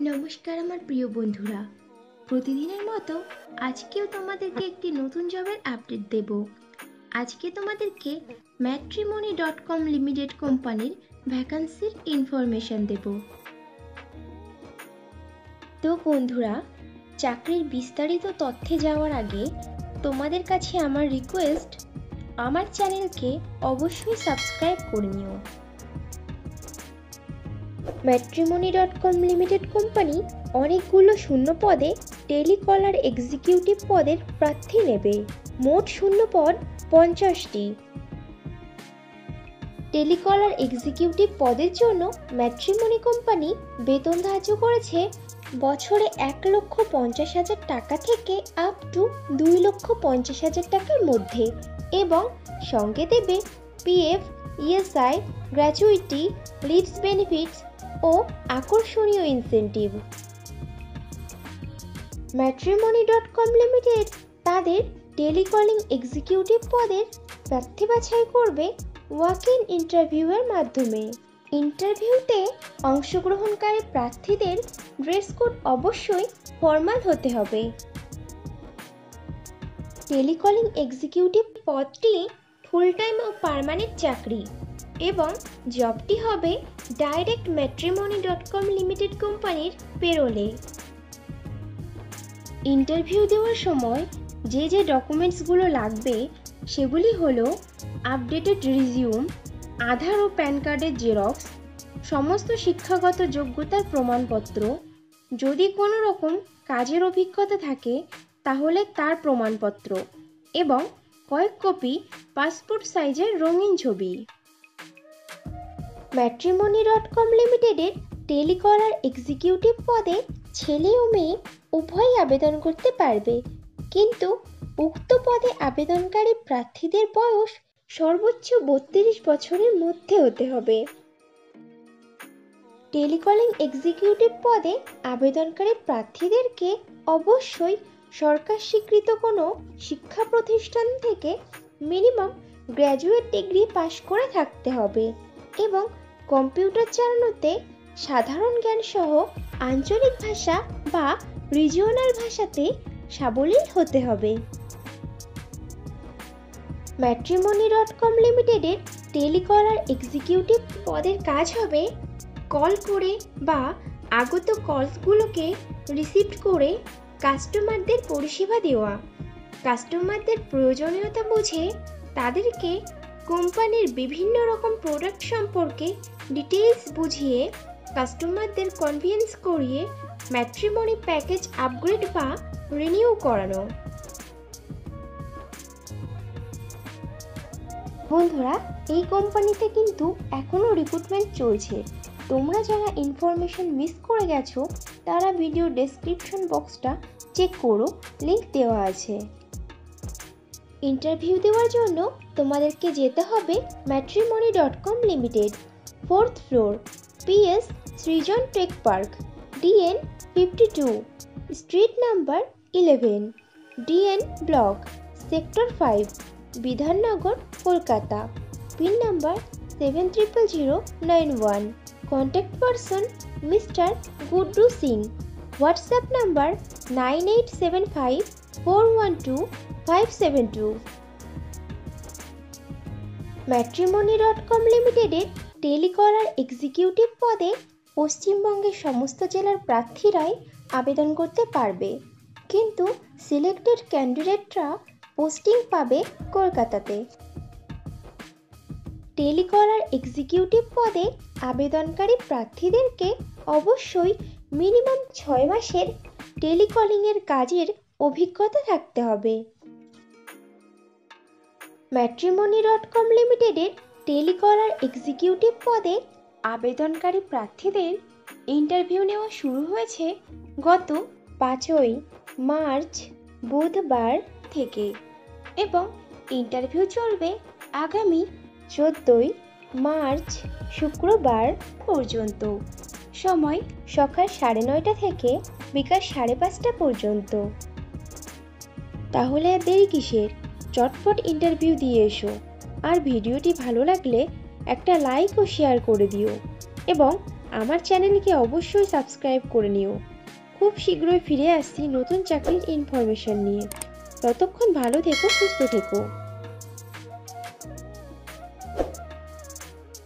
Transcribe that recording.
নমস্কার আমার প্রিয় বন্ধুরা, প্রতিদিনের মতো আজকেও তোমাদেরকে একটি নতুন জবের আপডেট দেব। আজকে তোমাদেরকে matrimony.com লিমিটেড কোম্পানির ভ্যাকান্সির ইনফরমেশন দেব। তো বন্ধুরা, চাকরির বিস্তারিত তথ্যে যাওয়ার আগে তোমাদের কাছে আমার রিকোয়েস্ট, আমার চ্যানেলকে অবশ্যই সাবস্ক্রাইব করে নিও। matrimony.com লিমিটেড কোম্পানি অনেকগুলো শূন্য পদে টেলিকলার এক্সিকিউটিভ পদের প্রার্থী নেবে। মোট শূন্য পদ 50টি। টেলিকলার এক্সিকিউটিভ পদের জন্য ম্যাট্রিমনি কোম্পানি বেতন ধার্য করেছে বছরে 1,50,000 টাকা থেকে আপ টু 2,50,000 টাকার মধ্যে, এবং সঙ্গে দেবে PF, ESI, gratuity, leaves benefits ও আকর্ষণীয় ইনসেনটিভ। matrimony.com লিমিটেড তাদের টেলিকলিং এক্সিকিউটিভ পদের প্রার্থী বাছাই করবে ওয়াক ইন ইন্টারভিউয়ের মাধ্যমে। ইন্টারভিউতে অংশগ্রহণকারী প্রার্থীদের ড্রেস কোড অবশ্যই ফর্মাল হতে হবে। টেলিকলিং এক্সিকিউটিভ পদটি ফুল টাইম ও পার্মানেন্ট চাকরি, এবং জবটি হবে ডাইরেক্ট matrimony.com লিমিটেড কোম্পানির পেরোলে। ইন্টারভিউ দেওয়ার সময় যে ডকুমেন্টসগুলো লাগবে সেগুলি হলো আপডেটেড রিজিউম, আধার ও প্যান কার্ডের জেরক্স, সমস্ত শিক্ষাগত যোগ্যতার প্রমাণপত্র, যদি কোনো রকম কাজের অভিজ্ঞতা থাকে তাহলে তার প্রমাণপত্র, এবং কয়েক কপি পাসপোর্ট সাইজের রঙিন ছবি। matrimony.com লিমিটেডের টেলিকলার এক্সিকিউটিভ পদে ছেলে ও মেয়ে উভয়ই আবেদন করতে পারবে, কিন্তু উক্ত পদে আবেদনকারী প্রার্থীদের বয়স সর্বোচ্চ 32 বছরের মধ্যে হতে হবে। টেলিকলিং এক্সিকিউটিভ পদে আবেদনকারী প্রার্থীদেরকে অবশ্যই সরকার স্বীকৃত কোনো শিক্ষা প্রতিষ্ঠান থেকে মিনিমাম গ্র্যাজুয়েট ডিগ্রি পাশ করে থাকতে হবে, এবং কম্পিউটার চালানোতে সাধারণ জ্ঞান সহ আঞ্চলিক ভাষা বা রিজিওনাল ভাষাতে সাবলীল হতে হবে। matrimony.com লিমিটেডের টেলিকলার এক্সিকিউটিভ পদের কাজ হবে কল করে বা আগত কলসগুলোকে রিসিভ করে কাস্টমারদের পরিষেবা দেওয়া, কাস্টমারদের প্রয়োজনীয়তা বুঝে তাদেরকে কোম্পানির বিভিন্ন রকম প্রোডাক্ট সম্পর্কে ডিটেইলস বুঝিয়ে কাস্টমারদের কনভিন্স করিয়ে ম্যাট্রিমনি প্যাকেজ আপগ্রেড বা রিনিউ করানো। বন্ধুরা, এই কোম্পানিতে কিন্তু এখনও রিক্রুটমেন্ট চলছে। তোমরা যারা ইনফরমেশন মিস করে গেছো তারা ভিডিও ডেসক্রিপশন বক্সটা চেক করো, লিংক দেওয়া আছে। ইন্টারভিউ দেওয়ার জন্য তোমাদেরকে যেতে হবে matrimony.com limited, 4th floor, PS Srijan tech park, DN 52, street number 11, DN block, sector 5, Bidhannagar, Kolkata. Pin number 700091। Contact person mister Guddu Singh. WhatsApp number 9875412572। matrimony.com লিমিটেডের টেলিকলার এক্সিকিউটিভ পদে পশ্চিমবঙ্গের সমস্ত জেলার প্রার্থীরাই আবেদন করতে পারবে, কিন্তু সিলেক্টেড ক্যান্ডিডেটরা পোস্টিং পাবে কলকাতাতে। টেলিকলার এক্সিকিউটিভ পদে আবেদনকারী প্রার্থীদেরকে অবশ্যই মিনিমাম 6 মাসের টেলিকলিংয়ের কাজের অভিজ্ঞতা থাকতে হবে। matrimony.com লিমিটেডের টেলিকলার এক্সিকিউটিভ পদে আবেদনকারী প্রার্থীদের ইন্টারভিউ নেওয়া শুরু হয়েছে গত 5ই মার্চ বুধবার থেকে, এবং ইন্টারভিউ চলবে আগামী 14ই মার্চ শুক্রবার পর্যন্ত। সময় সকাল 9:30 থেকে বিকাল 5:30 পর্যন্ত। তাহলে আর দেরি কিসের, চটপট ইন্টারভিউ দিয়ে এসো। আর ভিডিওটি ভালো লাগলে একটা লাইক ও শেয়ার করে দিও, এবং আমার চ্যানেলকে অবশ্যই সাবস্ক্রাইব করে নিও। খুব শীঘ্রই ফিরে আসছি নতুন চাকরির ইনফরমেশন নিয়ে। ততক্ষণ ভালো থেকো, সুস্থ থেকো।